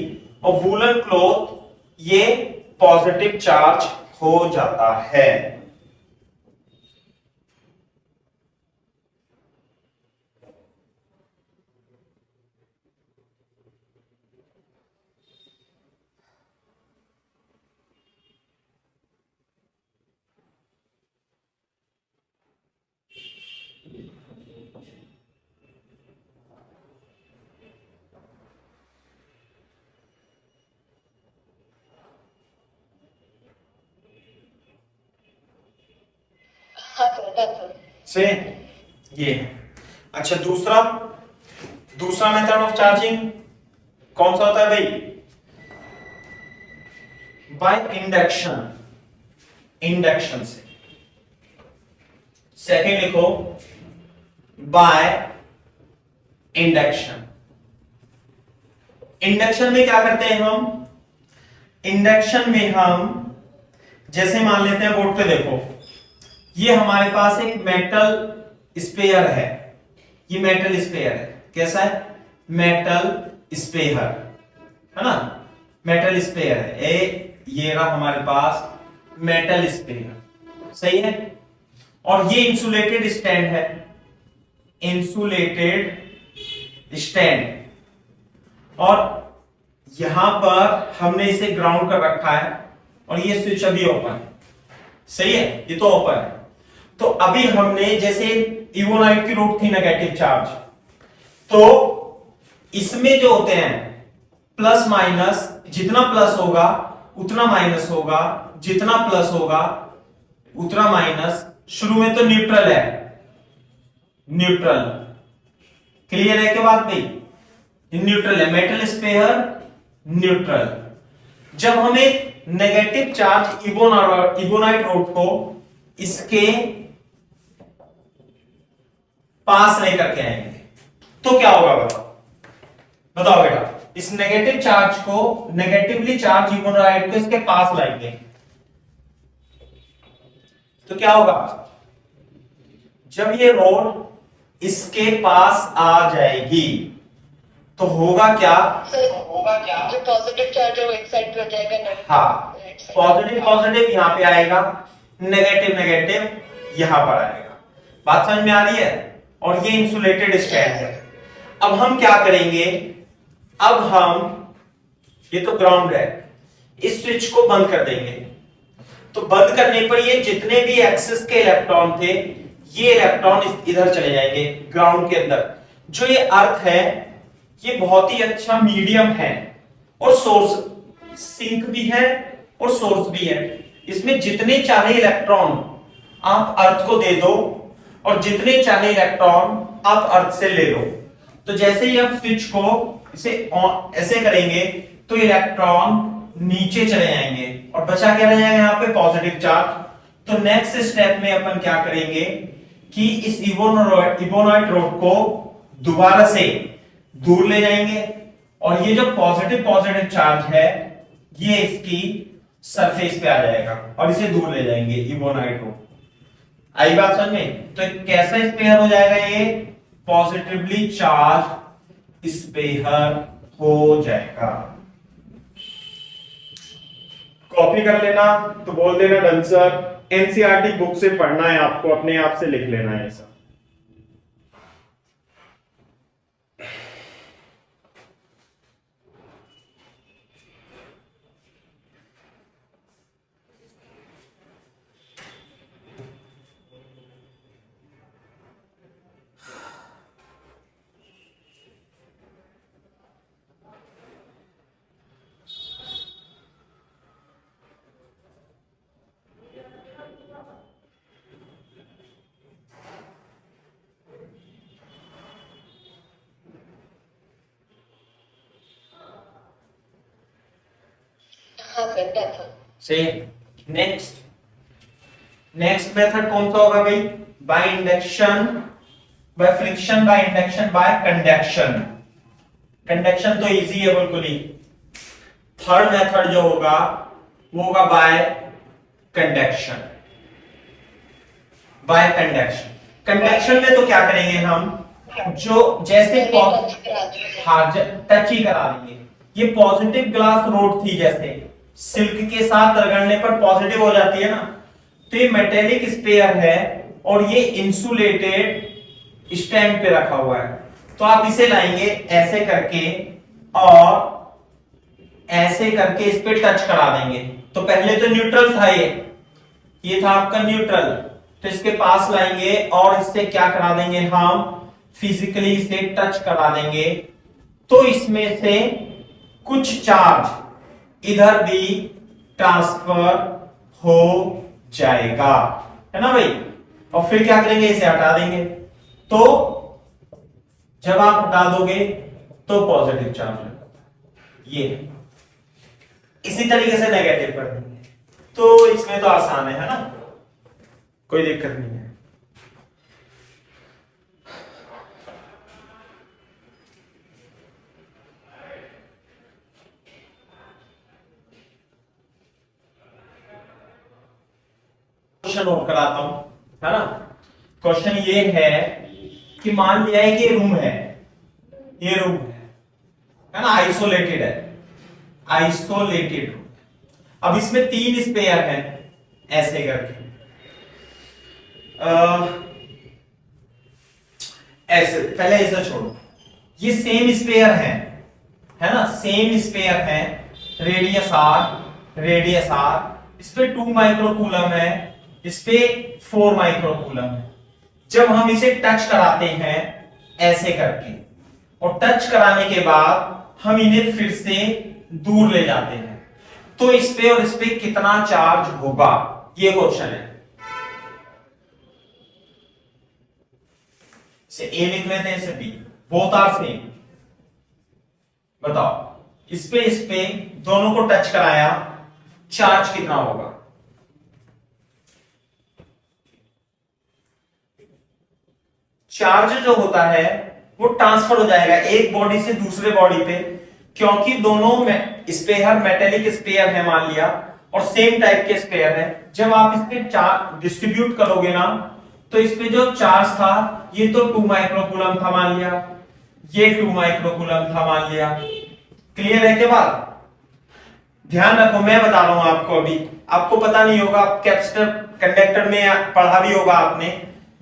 और वूलन क्लॉथ ये पॉजिटिव चार्ज हो जाता है। हाँ सर, डन सर। से ये अच्छा, दूसरा मेथड ऑफ चार्जिंग कौन सा होता है भाई, बाय इंडक्शन से। सेकेंड लिखो, बाय इंडक्शन। इंडक्शन में क्या करते हैं हम, इंडक्शन में हम जैसे मान लेते हैं, बोर्ड पे देखो, ये हमारे पास एक मेटल स्पेयर है, ये मेटल स्पेयर है, कैसा है, मेटल स्पेयर, है ना, मेटल स्पेयर है, ये रहा हमारे पास मेटल स्पेयर, सही है। और ये इंसुलेटेड स्टैंड है, इंसुलेटेड स्टैंड, और यहां पर हमने इसे ग्राउंड कर रखा है और ये स्विच अभी ओपन है, सही है, ये तो ओपन है। तो अभी हमने जैसे इबोनाइट की रोड थी नेगेटिव चार्ज, तो इसमें जो होते हैं प्लस माइनस, जितना प्लस होगा उतना माइनस होगा, जितना प्लस होगा उतना माइनस। शुरू में तो न्यूट्रल है, न्यूट्रल, क्लियर है के बाद भाई, न्यूट्रल है, मेटल स्पेयर न्यूट्रल। जब हमें नेगेटिव चार्ज इबोनाइट रोड को इसके पास लेकर के आएंगे तो क्या होगा, बताओ बेटा, इस नेगेटिव चार्ज को, नेगेटिवली चार्ज इबोनाइट को इसके पास लाएंगे तो क्या होगा, जब ये रोड इसके पास आ जाएगी तो होगा क्या, जो पॉजिटिव चार्ज है वो एक साइड पे हो जाएगा, हाँ, पॉजिटिव यहां पे आएगा, नेगेटिव यहां पर आएगा। बात समझ में आ रही है। और ये इंसुलेटेड स्टैंड है। अब हम क्या करेंगे, अब हम, ये तो ग्राउंड है, इस स्विच को बंद कर देंगे। तो बंद करने पर ये जितने भी एक्सिस के इलेक्ट्रॉन थे, ये इलेक्ट्रॉन इधर चले जाएंगे ग्राउंड के अंदर। जो ये अर्थ है, ये बहुत ही अच्छा मीडियम है और सोर्स, सिंक भी है और सोर्स भी है। इसमें जितने चाहे इलेक्ट्रॉन आप अर्थ को दे दो और जितने चाहे इलेक्ट्रॉन आप अर्थ से ले लो। तो जैसे ही हम स्विच को इसे ऐसे करेंगे तो इलेक्ट्रॉन नीचे चले जाएंगे और बचा क्या रह जाएगा, यहाँ पे पॉजिटिव चार्ज। तो नेक्स्ट स्टेप में अपन क्या करेंगे कि इस इबोनाइट रोड को दोबारा से दूर ले जाएंगे और ये जो पॉजिटिव चार्ज है, ये इसकी सरफेस पे आ जाएगा और इसे दूर ले जाएंगे इबोनाइट को। आई बात समझ में? तो कैसा स्पेयर हो जाएगा ये? पॉजिटिवली चार्ज स्पेयर हो जाएगा। कॉपी कर लेना तो बोल देना डन सर। एनसीईआरटी बुक से पढ़ना है आपको, अपने आप से लिख लेना है सब। हाँ सर डन सर। सही। नेक्स्ट मेथड कौन सा होगा भाई? By induction, by friction, by induction, bye conduction. Conduction तो इजी है बिल्कुल ही। थर्ड मेथड जो होगा वो होगा bye conduction. Bye conduction, conduction में तो क्या करेंगे हम, जो जैसे हाँ टच ही करा देंगे। ये पॉजिटिव ग्लास रोड थी, जैसे सिल्क के साथ रगड़ने पर पॉजिटिव हो जाती है ना, तो ये मेटेलिक स्पेयर है और ये इंसुलेटेड स्टैंड पे रखा हुआ है। तो आप इसे लाएंगे ऐसे करके और ऐसे करके इस पे टच करा देंगे। तो पहले तो न्यूट्रल था, ये था आपका न्यूट्रल, तो इसके पास लाएंगे और इससे क्या करा देंगे, हम फिजिकली इसे टच करा देंगे। तो इसमें से कुछ चार्ज इधर भी ट्रांसफर हो जाएगा, है ना भाई। और फिर क्या करेंगे, इसे हटा देंगे। तो जब आप हटा दोगे तो पॉजिटिव चार्ज है ये। इसी तरीके से नेगेटिव कर देंगे। तो इसमें तो आसान है ना, कोई दिक्कत नहीं है। क्वेश्चन नोट कराता हूं, है ना। क्वेश्चन ये है कि मान लिया है कि रूम है, ये रूम है ना, आइसोलेटेड है, आइसोलेटेड रूम। अब इसमें 3 स्पेयर हैं ऐसे करके, ऐसे पहले ऐसे छोड़ो, ये सेम स्पेयर है ना, सेम स्पेयर है, रेडियस आर, रेडियस आर। इस पे 2 माइक्रोकूलम है, इस पे 4 माइक्रोकूलम है। जब हम इसे टच कराते हैं ऐसे करके, और टच कराने के बाद हम इन्हें फिर से दूर ले जाते हैं, तो इस पे और इस पे कितना चार्ज होगा, ये क्वेश्चन है। इसे ए लिख लेते हैं, इसे बी, बोथ आर सेम। बताओ, इस पे दोनों को टच कराया, चार्ज कितना होगा? चार्ज जो होता है वो ट्रांसफर हो जाएगा एक बॉडी से दूसरे बॉडी पे, क्योंकि दोनों में स्पेयर मेटेलिक स्पेयर है मान लिया, और सेम टाइप के स्पेयर है। जब आप इस पे चार्ज डिस्ट्रीब्यूट करोगे ना, तो इस पे जो चार्ज था ये तो 2 माइक्रोकूलम था मान लिया, ये 2 माइक्रोकूलम था मान लिया। क्लियर है के बाद? ध्यान रखो, मैं बता रहा हूं आपको, अभी आपको पता नहीं होगा, कैपेसिटर कंडक्टर में पढ़ा भी होगा आपने,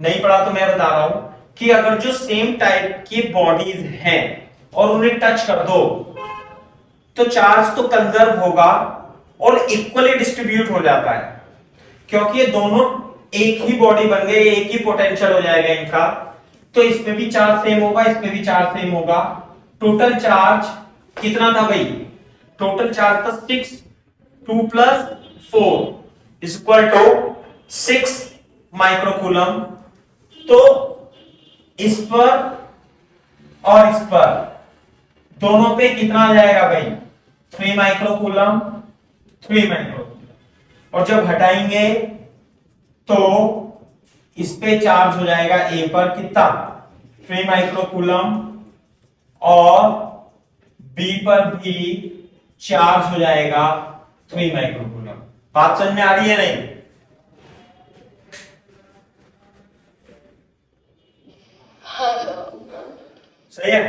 नहीं पढ़ा तो मैं बता रहा हूं कि अगर जो सेम टाइप की बॉडीज हैं और उन्हें टच कर दो तो चार्ज तो कंजर्व होगा और इक्वली डिस्ट्रीब्यूट हो जाता है, क्योंकि ये दोनों एक ही बॉडी बन गए, एक ही पोटेंशियल हो जाएगा इनका। तो इसमें भी चार्ज सेम होगा, इसमें भी चार्ज सेम होगा। टोटल चार्ज कितना था भाई? टोटल चार्ज था 6, 2 + 4 = 6 माइक्रोकूलम। तो इस पर और इस पर दोनों पे कितना आ जाएगा भाई? 3 माइक्रोकूलम, 3 माइक्रोकूलम। और जब हटाएंगे तो इस पे चार्ज हो जाएगा ए पर कितना? 3 माइक्रोकूलम, और बी पर भी चार्ज हो जाएगा 3 माइक्रोकूलम। बात समझ में आ रही है नहीं? हाँ सर। सही है,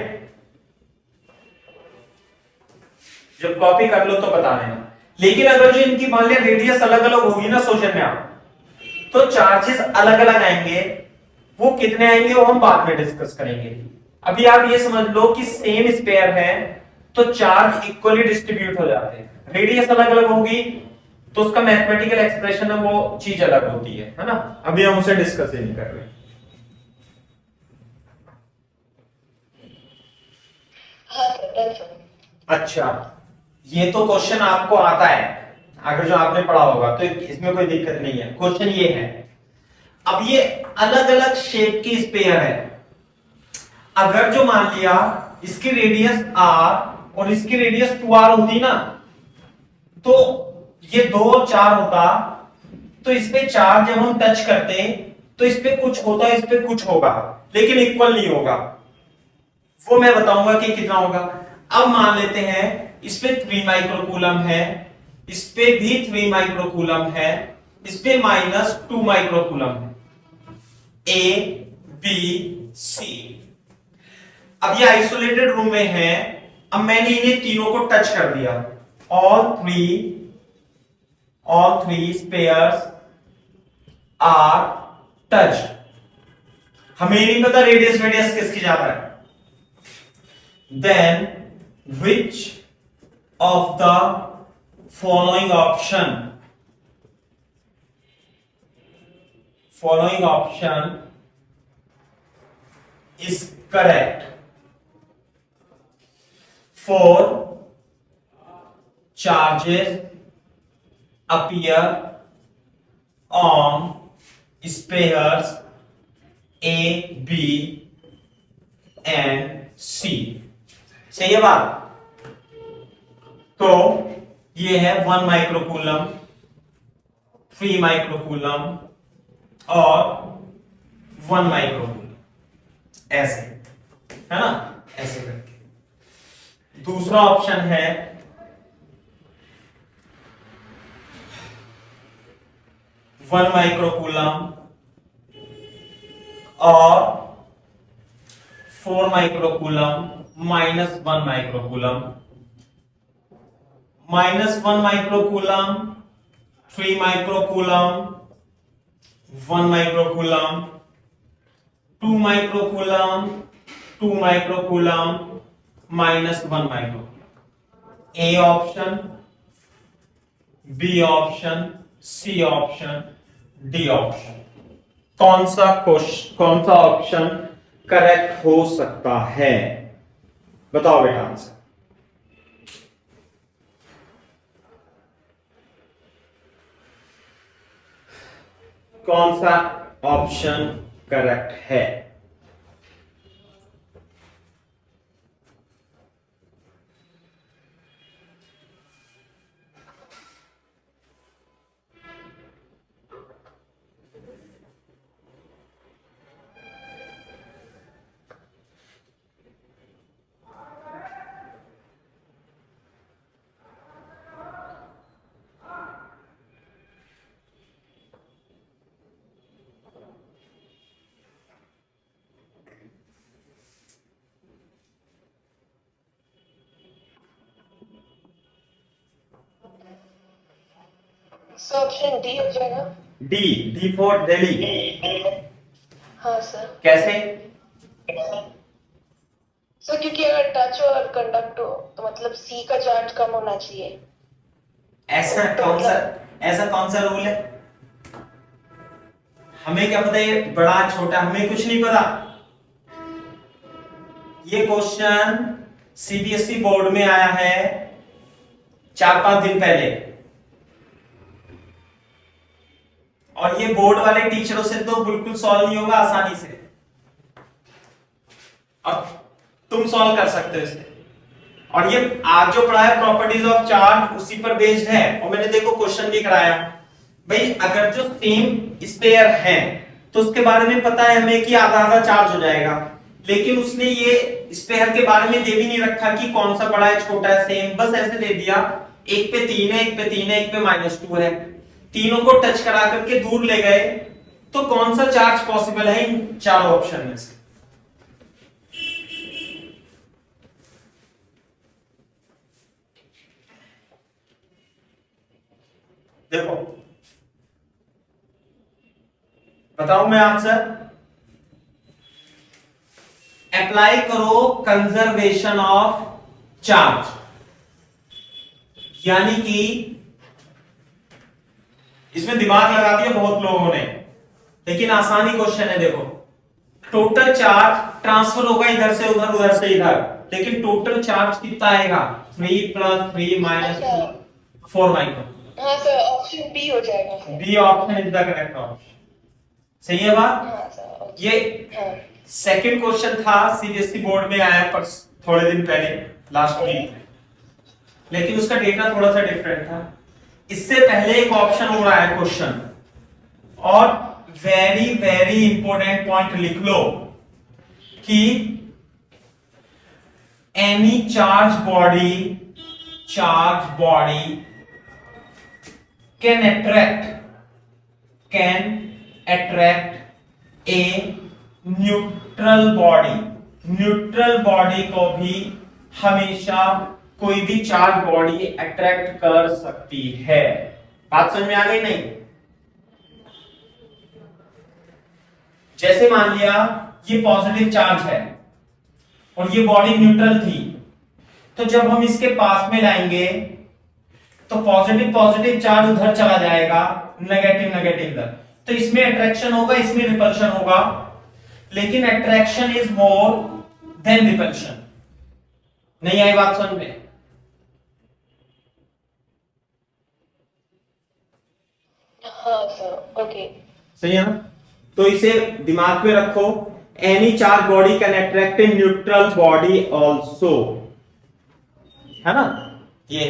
जब कॉपी कर लो तो बता देना। लेकिन अगर जो इनकी मान लिया रेडियस अलग अलग होगी ना सोचने में आप, तो चार्जेस अलग अलग आएंगे। वो कितने आएंगे वो हम बाद में डिस्कस करेंगे। अभी आप ये समझ लो कि सेम स्पेयर है तो चार्ज इक्वली डिस्ट्रीब्यूट हो जाते हैं। रेडियस अलग अलग होगी तो उसका मैथमेटिकल एक्सप्रेशन है वो चीज अलग होती है ना। अभी हम उसे डिस्कस ही नहीं कर रहे। हाँ सर, डन सर। अच्छा, ये तो क्वेश्चन आपको आता है, अगर जो आपने पढ़ा होगा तो इसमें कोई दिक्कत नहीं है। क्वेश्चन ये है, अब ये अलग अलग शेप की स्पेयर है। अगर जो मान लिया इसकी रेडियस r और इसकी रेडियस 2r होती ना, तो ये 2 और 4 होता, तो इस पे चार्ज जब हम टच करते तो इस पे कुछ होता, इस पे कुछ होगा, लेकिन इक्वल नहीं होगा। वो मैं बताऊंगा कि कितना होगा। अब मान लेते हैं इस पे 3 माइक्रोकूलम है, इस पे भी 3 माइक्रोकूलम है, इस पे -2 माइक्रोकूलम है, ए बी सी। अब ये आइसोलेटेड रूम में है। अब मैंने इन्हें तीनों को टच कर दिया, all three spares are touched। हमें नहीं पता रेडियस किसकी ज्यादा है। Then which of the following option is correct? 4 charges appear on spares A, B and C। सही है बात? तो ये है 1 माइक्रोकूलम, 3 माइक्रोकूलम और 1 माइक्रोकूलम, ऐसे है ना, ऐसे करके। दूसरा ऑप्शन है 1 माइक्रोकूलम और 4 microcoulomb -1 microcoulomb, -1 microcoulomb, 3 microcoulomb, 1 microcoulomb, 2 microcoulomb, 2 microcoulomb, -1 microcoulomb. A option, B option, C option, D option. कौन सा ऑप्शन करेक्ट हो सकता है? बताओ बेटा आंसर। कौन सा ऑप्शन करेक्ट है? सो ऑप्शन डी हो जाएगा। D for Delhi. हाँ सर। कैसे? सर क्योंकि अगर टच और कंडक्ट हो तो मतलब सी का चार्ज कम होना चाहिए। ऐसा कौन सा रूल है? हमें क्या पता ये बड़ा छोटा, हमें कुछ नहीं पता। ये क्वेश्चन सीबीएसई बोर्ड में आया है 4-5 दिन पहले, और ये बोर्ड वाले टीचरों से तो बिल्कुल सॉल्व नहीं होगा आसानी से। अब तुम सॉल्व कर सकते हो इसे। और ये आज जो पढ़ा है प्रॉपर्टीज ऑफ चार्ज उसी पर बेस्ड है। और मैंने देखो क्वेश्चन भी कराया भाई, अगर जो सेम स्पेयर है तो उसके बारे में पता है हमें कि आधा आधा चार्ज हो जाएगा, लेकिन उसने ये स्पेयर के बारे में दे भी नहीं रखा कि कौन सा बड़ा है छोटा है सेम, बस ऐसे दे दिया एक पे 3 है, एक पे 3 है, एक पे -2 है। तीनों को टच करा करके दूर ले गए, तो कौन सा चार्ज पॉसिबल है इन चारों ऑप्शन में से? देखो बताऊं मैं आंसर? अप्लाई करो कंजर्वेशन ऑफ चार्ज, यानी कि इसमें दिमाग लगा दिया बहुत लोगों ने, लेकिन आसानी क्वेश्चन है। देखो टोटल चार्ज ट्रांसफर होगा इधर से उधर, उधर से इधर, लेकिन टोटल चार्ज कितना आएगा? 3 + 3 - 4 माइक्रो। हाँ सर, ऑप्शन बी हो जाएगा। B option is the correct option. सही है बात? हाँ सर। ये सेकंड क्वेश्चन था, सीबीएसई बोर्ड में आया पर थोड़े दिन पहले, लास्ट वीक, लेकिन उसका डेटा थोड़ा सा डिफरेंट था। इससे पहले एक ऑप्शन हो रहा है क्वेश्चन, और वेरी वेरी इंपॉर्टेंट पॉइंट लिख लो कि any charge body can attract a neutral body को भी हमेशा कोई भी चार्ज बॉडी अट्रैक्ट कर सकती है। बात समझ में आ गई? नहीं? जैसे मान लिया ये पॉजिटिव चार्ज है और ये बॉडी न्यूट्रल थी, तो जब हम इसके पास में लाएंगे तो पॉजिटिव चार्ज उधर चला जाएगा, नेगेटिव इधर, तो इसमें अट्रैक्शन होगा, इसमें रिपल्शन होगा, लेकिन attraction is more than repulsion. नहीं आई बात समझ में? हाँ सर, ओके। सही है ना? तो इसे दिमाग में रखो, any charge body can attract a neutral body also, है ना? ये